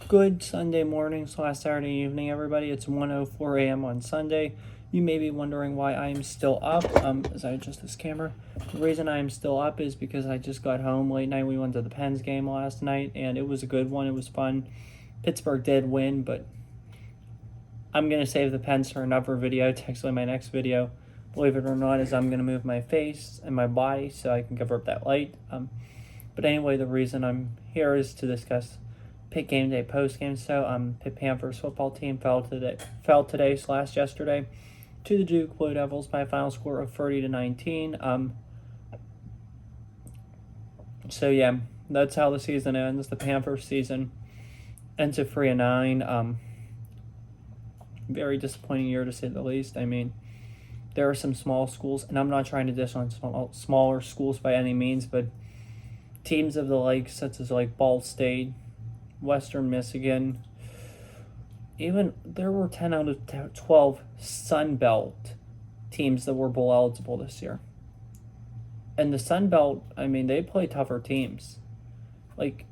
Good Sunday morning / Saturday evening, everybody. It's 1:04 a.m. on Sunday. You may be wondering why I am still up. As I adjust this camera, the reason I am still up is because I just got home late night. We went to the Pens game last night, and it was a good one. It was fun. Pittsburgh did win, but I'm gonna save the Pens for another video. It's actually my next video, believe it or not, is I'm gonna move my face and my body so I can cover up that light. But anyway, the reason I'm here is to discuss Pitt Game Day postgame. So, Pitt Panthers football team fell yesterday to the Duke Blue Devils by a final score of 30-19. So yeah, that's how the season ends. The Panthers season ends at 3-9. Very disappointing year to say the least. I mean, there are some small schools, and I'm not trying to diss on smaller schools by any means, but teams of the like, such as like Ball State, Western Michigan, even there were 10 out of 12 Sun Belt teams that were bowl eligible this year. And the Sun Belt, I mean, they play tougher teams. Like,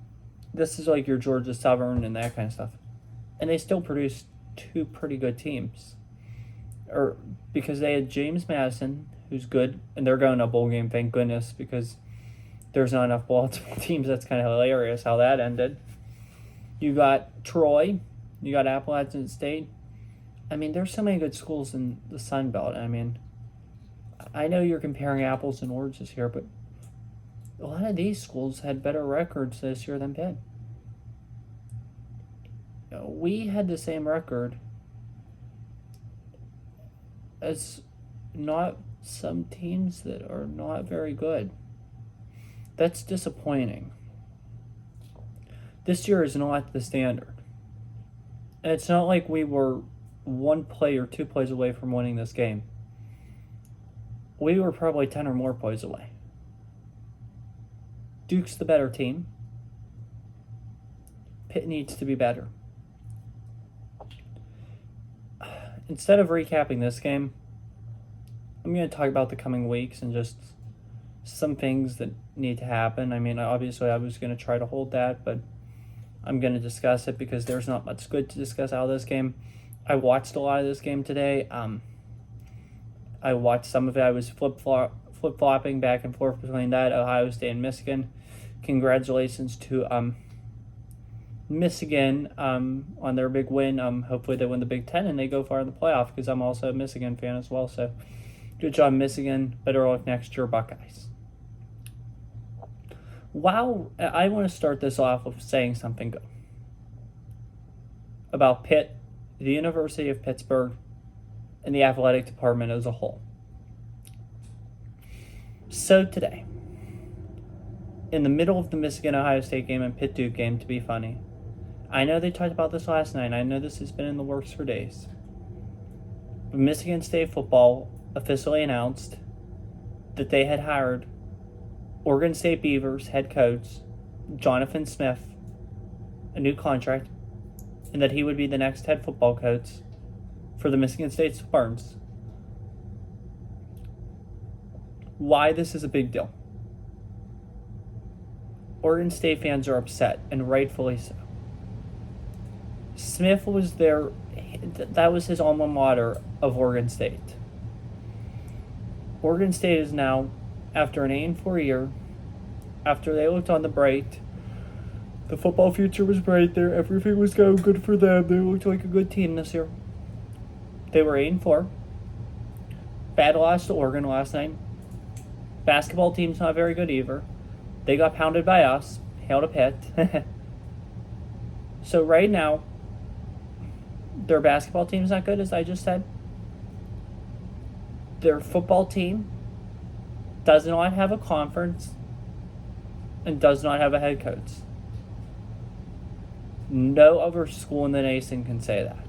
this is like your Georgia Southern and that kind of stuff. And they still produced two pretty good teams. Because they had James Madison, who's good, and they're going to a bowl game, thank goodness, because there's not enough bowl eligible teams. That's kind of hilarious how that ended. You got Troy. You got Appalachian State. I mean, there's so many good schools in the Sun Belt. I mean, I know you're comparing apples and oranges here, but a lot of these schools had better records this year than Pitt. We had the same record as not some teams that are not very good. That's disappointing. This year is not the standard. And it's not like we were one play or two plays away from winning this game. We were probably 10 or more plays away. Duke's the better team. Pitt needs to be better. Instead of recapping this game, I'm going to talk about the coming weeks and just some things that need to happen. I mean, obviously I was going to try to hold that, but I'm going to discuss it because there's not much good to discuss out of this game. I watched a lot of this game today. I watched some of it. I was flip-flopping back and forth between that, Ohio State and Michigan. Congratulations to Michigan on their big win. Hopefully they win the Big Ten and they go far in the playoff because I'm also a Michigan fan as well. So good job, Michigan. Better luck next year, Buckeyes. Wow, I want to start this off with saying something good about Pitt, the University of Pittsburgh, and the athletic department as a whole. So today, in the middle of the Michigan-Ohio State game and Pitt-Duke game, to be funny, I know they talked about this last night, I know this has been in the works for days, but Michigan State football officially announced that they had hired Oregon State Beavers head coach Jonathan Smith a new contract, and that he would be the next head football coach for the Michigan State Spartans. Why this is a big deal. Oregon State fans are upset, and rightfully so. Smith was there, that was his alma mater of Oregon State. Oregon State is now, after an 8-4 year, after they looked on the bright, the football future was bright there, everything was going good for them, they looked like a good team this year. They were 8-4. Bad loss to Oregon last night. Basketball team's not very good either. They got pounded by us. Hail to Pitt. So right now, their basketball team's not good, as I just said. Their football team does not have a conference and does not have a head coach. No other school in the nation can say that.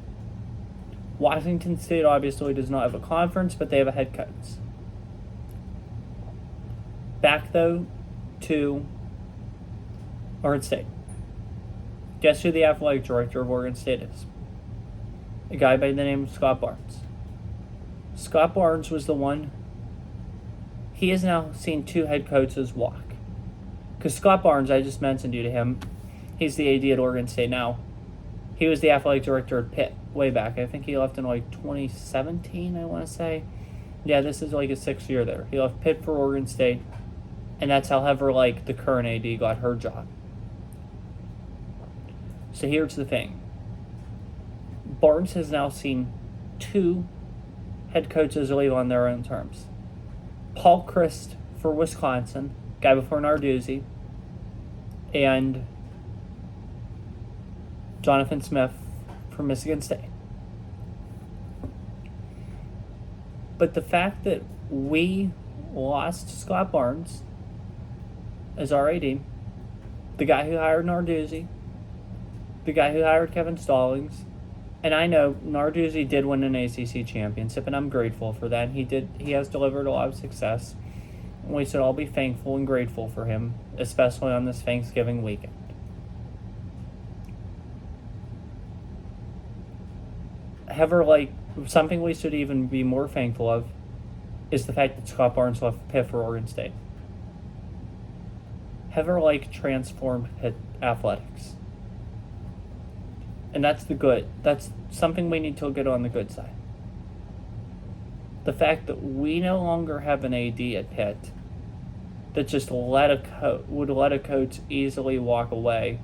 Washington State obviously does not have a conference, but they have a head coach. Back, though, to Oregon State. Guess who the athletic director of Oregon State is? A guy by the name of Scott Barnes. Scott Barnes was the one. He has now seen two head coaches walk. Because Scott Barnes, I just mentioned you to him, he's the AD at Oregon State now. He was the athletic director at Pitt way back. I think he left in like 2017, I want to say. Yeah, this is like his 6th year there. He left Pitt for Oregon State, and that's however like the current AD got her job. So here's the thing. Barnes has now seen 2 head coaches leave on their own terms. Paul Christ for Wisconsin, guy before Narduzzi, and Jonathan Smith from Michigan State. But the fact that we lost Scott Barnes as our AD, the guy who hired Narduzzi, the guy who hired Kevin Stallings, and I know Narduzzi did win an ACC championship, and I'm grateful for that. He has delivered a lot of success. And we should all be thankful and grateful for him, especially on this Thanksgiving weekend. However, like, something we should even be more thankful of is the fact that Scott Barnes left Pitt for Oregon State. However, like, transformed Pitt athletics. And that's the good. That's something we need to get on the good side. The fact that we no longer have an AD at Pitt that just would let a coach easily walk away,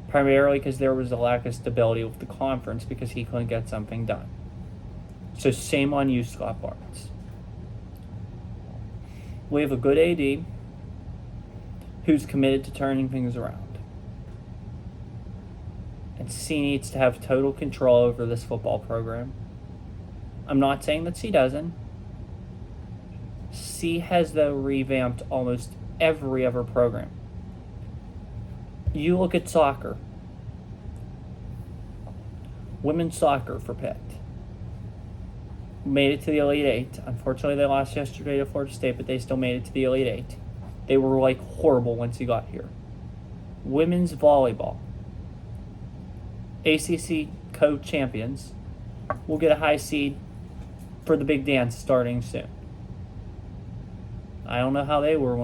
primarily because there was a lack of stability with the conference because he couldn't get something done. So shame on you, Scott Barnes. We have a good AD who's committed to turning things around. And C needs to have total control over this football program. I'm not saying that C doesn't. C has, though, revamped almost every other program. You look at soccer. Women's soccer for Pitt. Made it to the Elite Eight. Unfortunately, they lost yesterday to Florida State, but they still made it to the Elite Eight. They were, like, horrible once you got here. Women's volleyball. ACC co-champions will get a high seed for the big dance starting soon. I don't know how they were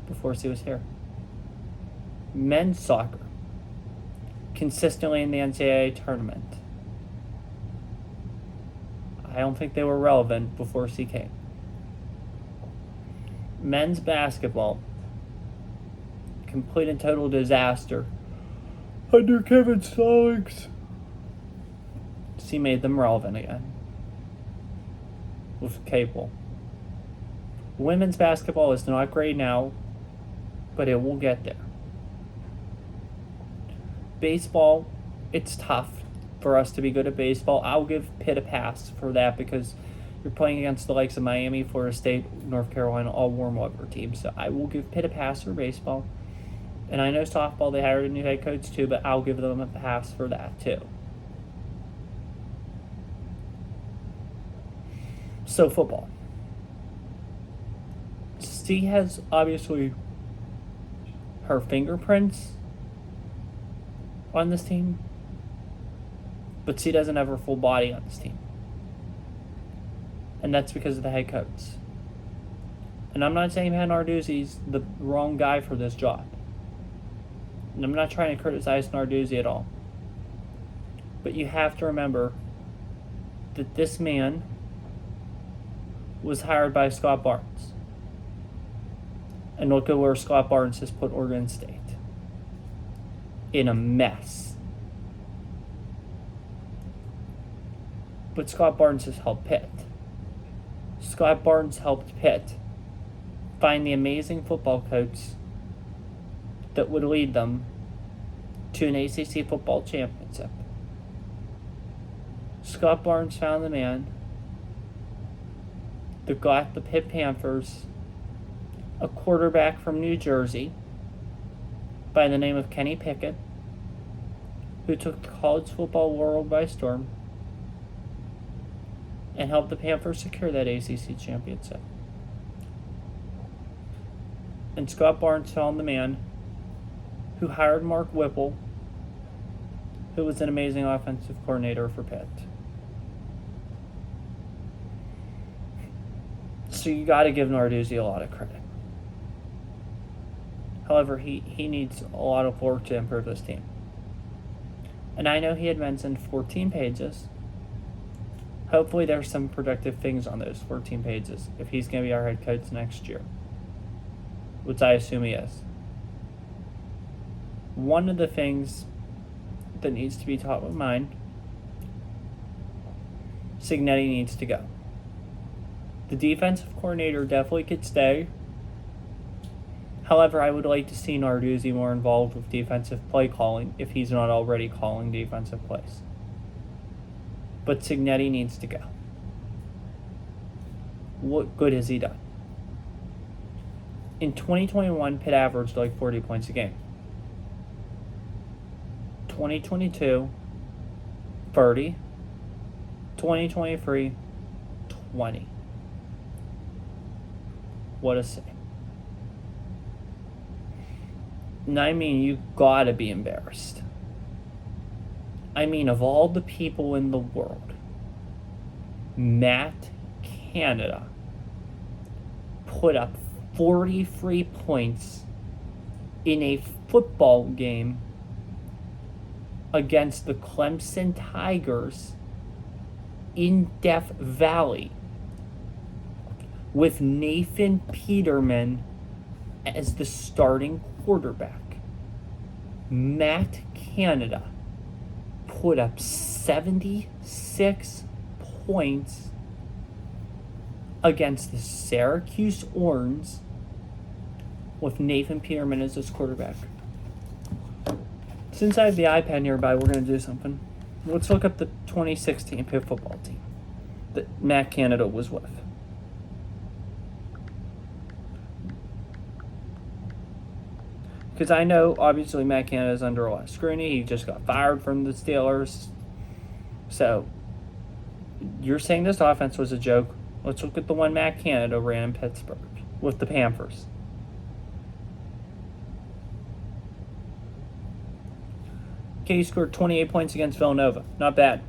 before she was here. Men's soccer, consistently in the NCAA tournament. I don't think they were relevant before she came. Men's basketball, complete and total disaster under Kevin Stallings. She made them relevant again with Capel. Women's basketball is not great now, but it will get there. Baseball, it's tough for us to be good at baseball. I'll give Pitt a pass for that because you're playing against the likes of Miami, Florida State, North Carolina, all warm weather teams. So I will give Pitt a pass for baseball. And I know softball, they hired a new head coach too, but I'll give them a pass for that too. So football. C has obviously her fingerprints on this team, but C doesn't have her full body on this team. And that's because of the head coach. And I'm not saying Narduzzi's the wrong guy for this job. And I'm not trying to criticize Narduzzi at all. But you have to remember that this man was hired by Scott Barnes. And look at where Scott Barnes has put Oregon State. In a mess. But Scott Barnes has helped Pitt. Scott Barnes helped Pitt find the amazing football coach that would lead them to an ACC football championship. Scott Barnes found the man that got the Pitt Panthers a quarterback from New Jersey by the name of Kenny Pickett, who took the college football world by storm and helped the Panthers secure that ACC championship. And Scott Barnes found the man who hired Mark Whipple, who was an amazing offensive coordinator for Pitt. So you got to give Narduzzi a lot of credit. However, he needs a lot of work to improve this team. And I know he had mentioned 14 pages. Hopefully there's some productive things on those 14 pages if he's going to be our head coach next year, which I assume he is. One of the things that needs to be top of mind, Cignetti needs to go. The defensive coordinator definitely could stay. However, I would like to see Narduzzi more involved with defensive play calling if he's not already calling defensive plays. But Cignetti needs to go. What good has he done? In 2021, Pitt averaged like 40 points a game. 2022, 30. 2023, 20. What a say. And I mean, you gotta be embarrassed. I mean, of all the people in the world, Matt Canada put up 43 points in a football game against the Clemson Tigers in Death Valley with Nathan Peterman as the starting quarterback. Matt Canada put up 76 points against the Syracuse Orange with Nathan Peterman as his quarterback. Since I have the iPad nearby, we're going to do something. Let's look up the 2016 Pitt football team that Matt Canada was with. Because I know, obviously, Matt Canada is under a lot of scrutiny. He just got fired from the Steelers. So, you're saying this offense was a joke. Let's look at the one Matt Canada ran in Pittsburgh with the Panthers. Okay, he scored 28 points against Villanova. Not bad.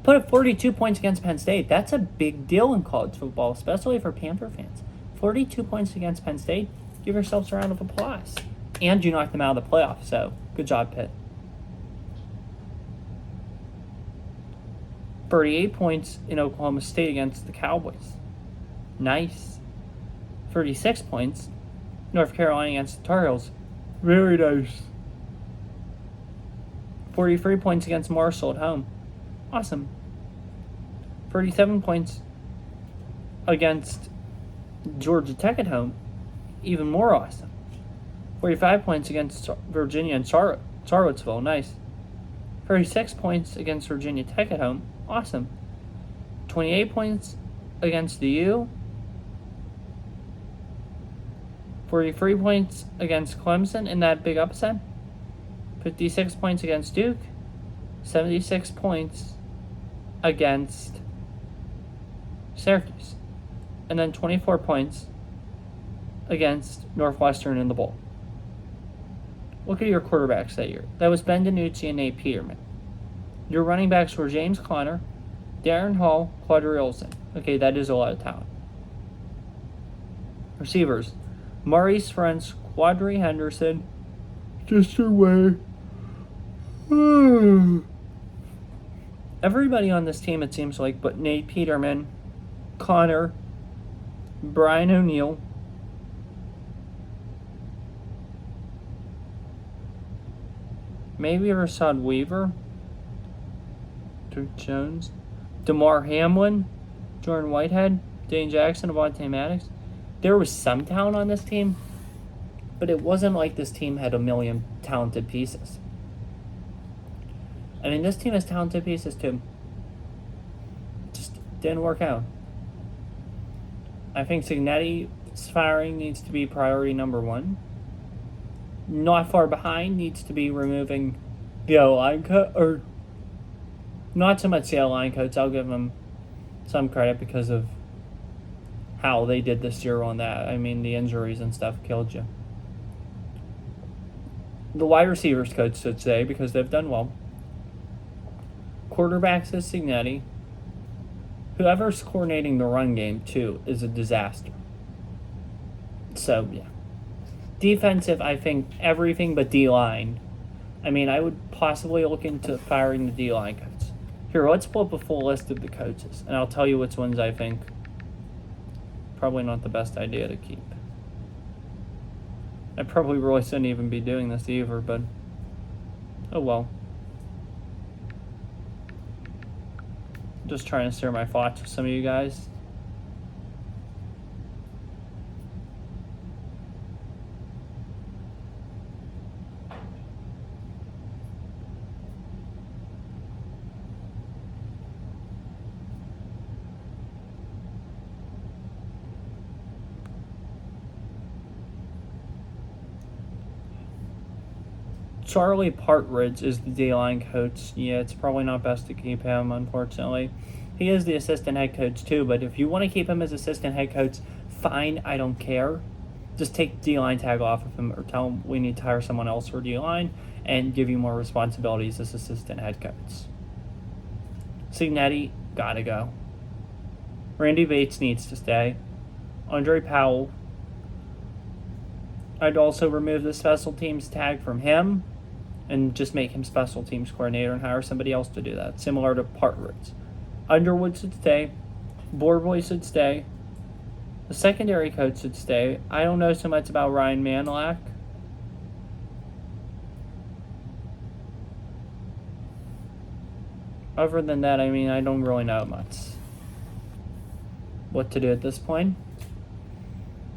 Put up 42 points against Penn State. That's a big deal in college football, especially for Panther fans. 42 points against Penn State. Give yourselves a round of applause. And you knocked them out of the playoffs, so good job, Pitt. 38 points in Oklahoma State against the Cowboys. Nice. 36 points. North Carolina against the Tar Heels. Very nice. 43 points against Marshall at home. Awesome. 37 points against Georgia Tech at home. Even more awesome. 45 points against Virginia and Charlottesville. Nice. 36 points against Virginia Tech at home. Awesome. 28 points against the U. 43 points against Clemson in that big upset. 56 points against Duke. 76 points against Syracuse. And then 24 points against Northwestern in the bowl. Look at your quarterbacks that year. That was Ben DiNucci and Nate Peterman. Your running backs were James Conner, Darren Hall, Quadri Olson. Okay, that is a lot of talent. Receivers, Maurice French, Quadri Henderson, just your way. Everybody on this team, it seems like, but Nate Peterman, Connor, Brian O'Neill, maybe Rasad Weaver, Duke Jones, DeMar Hamlin, Jordan Whitehead, Dane Jackson, Avonte Maddox. There was some talent on this team, but it wasn't like this team had a million talented pieces. I mean, this team has talented pieces too. Just didn't work out. I think Cignetti's firing needs to be priority number one. Not far behind needs to be removing the O-line coach, or not so much the O-line coach. I'll give them some credit because of how they did this year on that. I mean, the injuries and stuff killed you. The wide receivers coach should say, because they've done well. Quarterbacks is Cignetti. Whoever's coordinating the run game, too, is a disaster. So, yeah. Defensive, I think everything but D-line I mean, I would possibly look into firing the D-line coach. Here, let's pull up a full list of the coaches, and I'll tell you which ones I think probably not the best idea to keep. I probably really shouldn't even be doing this either, but oh well. Just trying to share my thoughts with some of you guys. Charlie Partridge is the D-line coach. Yeah, it's probably not best to keep him, unfortunately. He is the assistant head coach too, but if you want to keep him as assistant head coach, fine, I don't care. Just take D-line tag off of him or tell him we need to hire someone else for D-line and give you more responsibilities as assistant head coach. Signetti, gotta go. Randy Bates needs to stay. Andre Powell, I'd also remove the special teams tag from him and just make him special teams coordinator and hire somebody else to do that, similar to Partridge. Underwood should stay. Borboy should stay. The secondary coach should stay. I don't know so much about Ryan Manlack. Other than that, I mean, I don't really know much what to do at this point.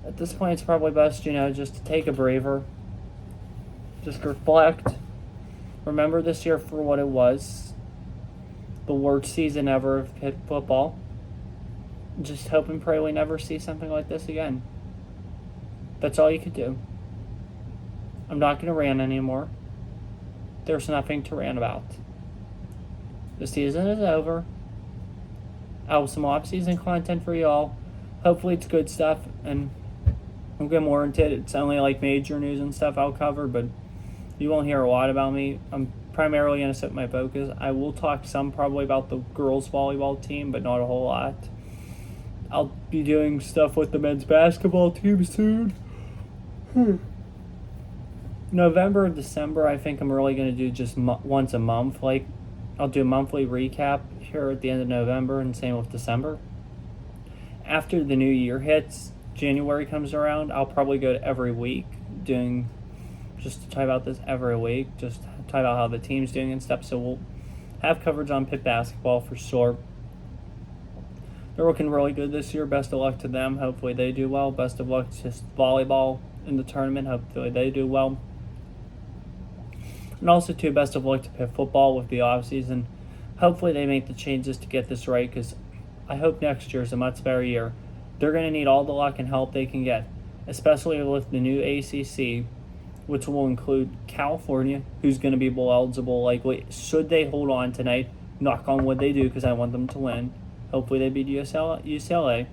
At this point, it's probably best, just to take a breather. Just reflect. Remember this year for what it was. The worst season ever of Pitt football. Just hope and pray we never see something like this again. That's all you could do. I'm not going to rant anymore. There's nothing to rant about. The season is over. I'll have some off-season content for y'all. Hopefully it's good stuff, and we'll get more into it. It's only like major news and stuff I'll cover, but you won't hear a lot about me. I'm primarily going to set my focus. I will talk some probably about the girls volleyball team, but not a whole lot. I'll be doing stuff with the men's basketball team soon. November, December, I think I'm really going to do just once a month. Like, I'll do a monthly recap here at the end of November, and same with December. After the new year hits, January comes around, I'll probably go to every week doing, just to talk about this every week, just talk about how the team's doing and stuff. So we'll have coverage on Pitt basketball for sure. They're looking really good this year. Best of luck to them. Hopefully they do well. Best of luck to just volleyball in the tournament. Hopefully they do well. And also, too, best of luck to Pitt football with the offseason. Hopefully they make the changes to get this right, because I hope next year is a much better year. They're going to need all the luck and help they can get, especially with the new ACC, which will include California, who's going to be bowl eligible likely. Should they hold on tonight, knock on wood they do, because I want them to win. Hopefully they beat UCLA.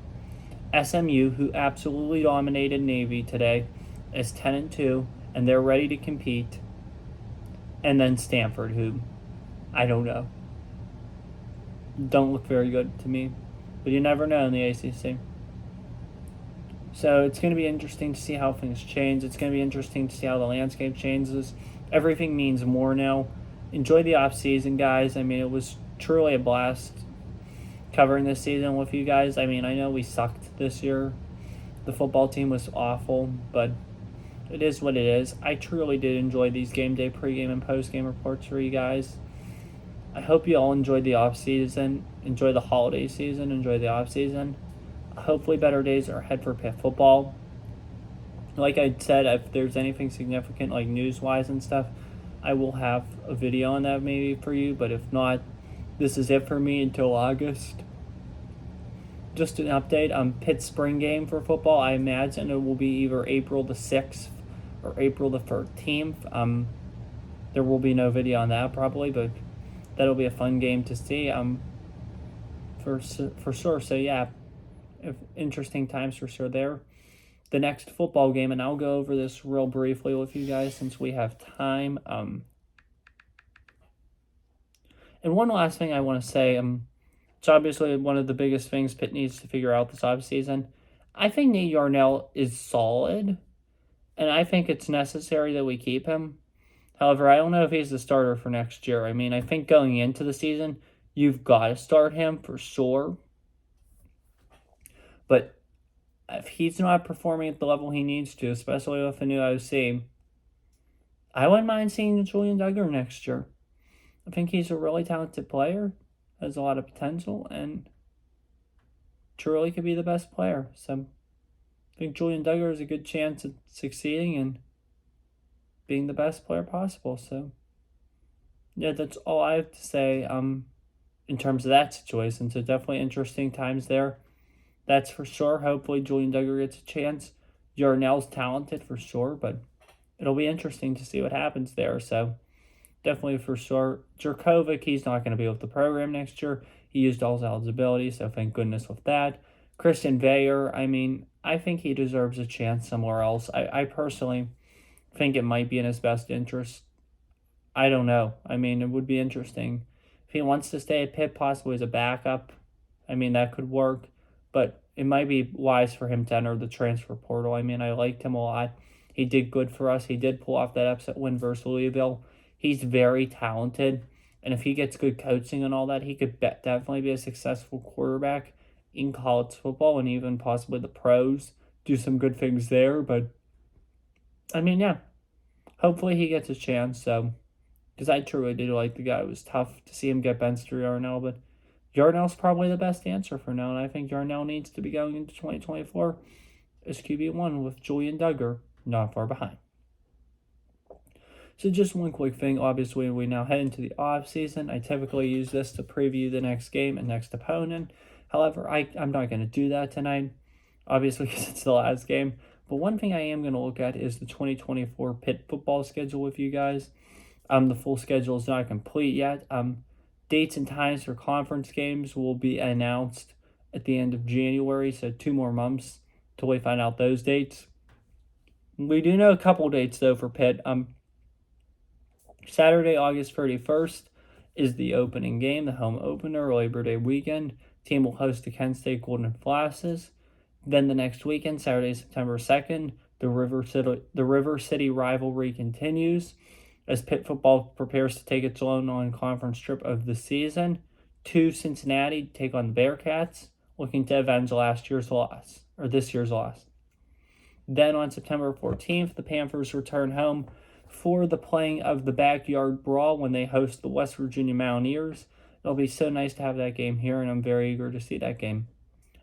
SMU, who absolutely dominated Navy today, is 10-2, and they're ready to compete. And then Stanford, who, I don't know, don't look very good to me. But you never know in the ACC. So it's going to be interesting to see how things change. It's going to be interesting to see how the landscape changes. Everything means more now. Enjoy the off season, guys. I mean, it was truly a blast covering this season with you guys. I mean, I know we sucked this year. The football team was awful, but it is what it is. I truly did enjoy these game day pregame and postgame reports for you guys. I hope you all enjoyed the off season. Enjoy the holiday season. Enjoy the off season. Hopefully better days are ahead for Pitt football. Like I said, if there's anything significant like news-wise and stuff, I will have a video on that maybe for you. But if not, this is it for me until August. Just an update on Pitt's spring game for football. I imagine it will be either April the 6th or April the 13th. There will be no video on that probably, but that'll be a fun game to see for sure. So yeah, interesting times for sure there. The next football game, and I'll go over this real briefly with you guys since we have time. And one last thing I want to say, it's obviously one of the biggest things Pitt needs to figure out this offseason. I think Nate Yarnell is solid, and I think it's necessary that we keep him. However, I don't know if he's the starter for next year. I mean, I think going into the season, you've got to start him for sure. But if he's not performing at the level he needs to, especially with a new OC, I wouldn't mind seeing Julian Duggar next year. I think he's a really talented player, has a lot of potential, and truly could be the best player. So I think Julian Duggar has a good chance of succeeding and being the best player possible. So yeah, that's all I have to say in terms of that situation. So definitely interesting times there. That's for sure. Hopefully Julian Duggar gets a chance. Yarnell's talented for sure, but it'll be interesting to see what happens there. So definitely for sure. Jerkovic, he's not going to be with the program next year. He used all his eligibility, so thank goodness with that. Christian Veyer, I mean, I think he deserves a chance somewhere else. I personally think it might be in his best interest. I don't know. I mean, it would be interesting. If he wants to stay at Pitt, possibly as a backup, I mean, that could work. But it might be wise for him to enter the transfer portal. I mean, I liked him a lot. He did good for us. He did pull off that upset win versus Louisville. He's very talented. And if he gets good coaching and all that, he could definitely be a successful quarterback in college football and even possibly the pros. Do some good things there. But, I mean, yeah. Hopefully he gets a chance. So, because I truly did like the guy. It was tough to see him get benched through Yarnell, but Yarnell's probably the best answer for now, and I think Yarnell needs to be going into 2024 as QB1 with Julian Duggar not far behind. So just one quick thing. Obviously, we now head into the off season. I typically use this to preview the next game and next opponent. However, I'm not going to do that tonight, obviously, because it's the last game. But one thing I am going to look at is the 2024 Pitt football schedule with you guys. The full schedule is not complete yet. Dates and times for conference games will be announced at the end of January, so 2 more months till we find out those dates. We do know a couple dates, though, for Pitt. Saturday, August 31st is the opening game, the home opener, Labor Day weekend. Team will host the Kent State Golden Flashes. Then the next weekend, Saturday, September 2nd, the River City rivalry continues as Pitt football prepares to take its own non-conference trip of the season to Cincinnati to take on the Bearcats, looking to avenge this year's loss. Then on September 14th, the Panthers return home for the playing of the Backyard Brawl when they host the West Virginia Mountaineers. It'll be so nice to have that game here, and I'm very eager to see that game.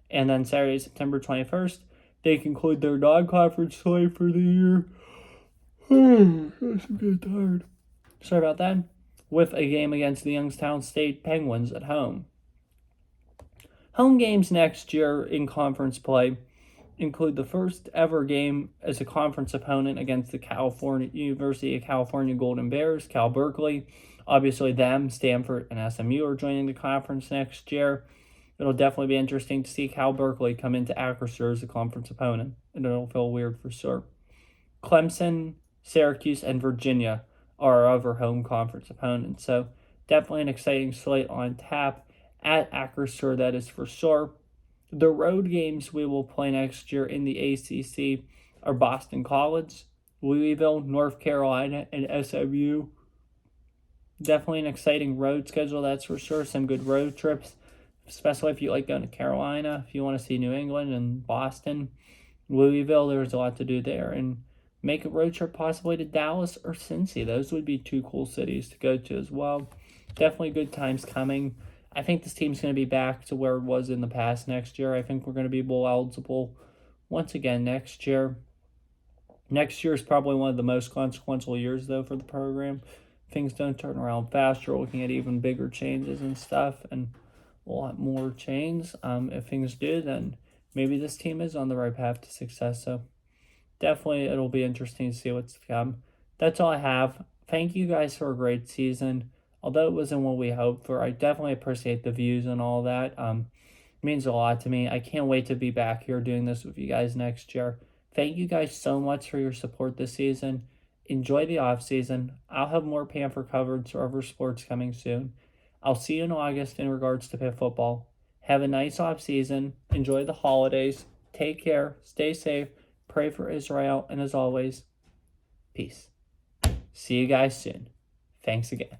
And then Saturday, September 21st, they conclude their non-conference slate for the year. I'm getting tired. Sorry about that. With a game against the Youngstown State Penguins at home. Home games next year in conference play include the first ever game as a conference opponent against the University of California Golden Bears, Cal Berkeley. Obviously them, Stanford, and SMU are joining the conference next year. It'll definitely be interesting to see Cal Berkeley come into Acrisure as a conference opponent, and it'll feel weird for sure. Clemson, Syracuse, and Virginia are our other home conference opponents, so definitely an exciting slate on tap at Acrisure, that is for sure. The road games we will play next year in the ACC are Boston College, Louisville, North Carolina, and SMU. Definitely an exciting road schedule, that's for sure. Some good road trips, especially if you like going to Carolina, if you want to see New England and Boston. Louisville, there's a lot to do there. And make a road trip possibly to Dallas or Cincy. Those would be 2 cool cities to go to as well. Definitely good times coming. I think this team's going to be back to where it was in the past next year. I think we're going to be bowl eligible once again next year. Next year is probably one of the most consequential years, though, for the program. Things don't turn around fast. We're looking at even bigger changes and stuff, and a lot more change. If things do, then maybe this team is on the right path to success. So definitely it'll be interesting to see what's to come. That's all I have. Thank you guys for a great season. Although it wasn't what we hoped for, I definitely appreciate the views and all that. It means a lot to me. I can't wait to be back here doing this with you guys next year. Thank you guys so much for your support this season. Enjoy the off season. I'll have more Panther coverage for other sports coming soon. I'll see you in August in regards to Pitt football. Have a nice off season. Enjoy the holidays. Take care. Stay safe. Pray for Israel. And as always, peace. See you guys soon. Thanks again.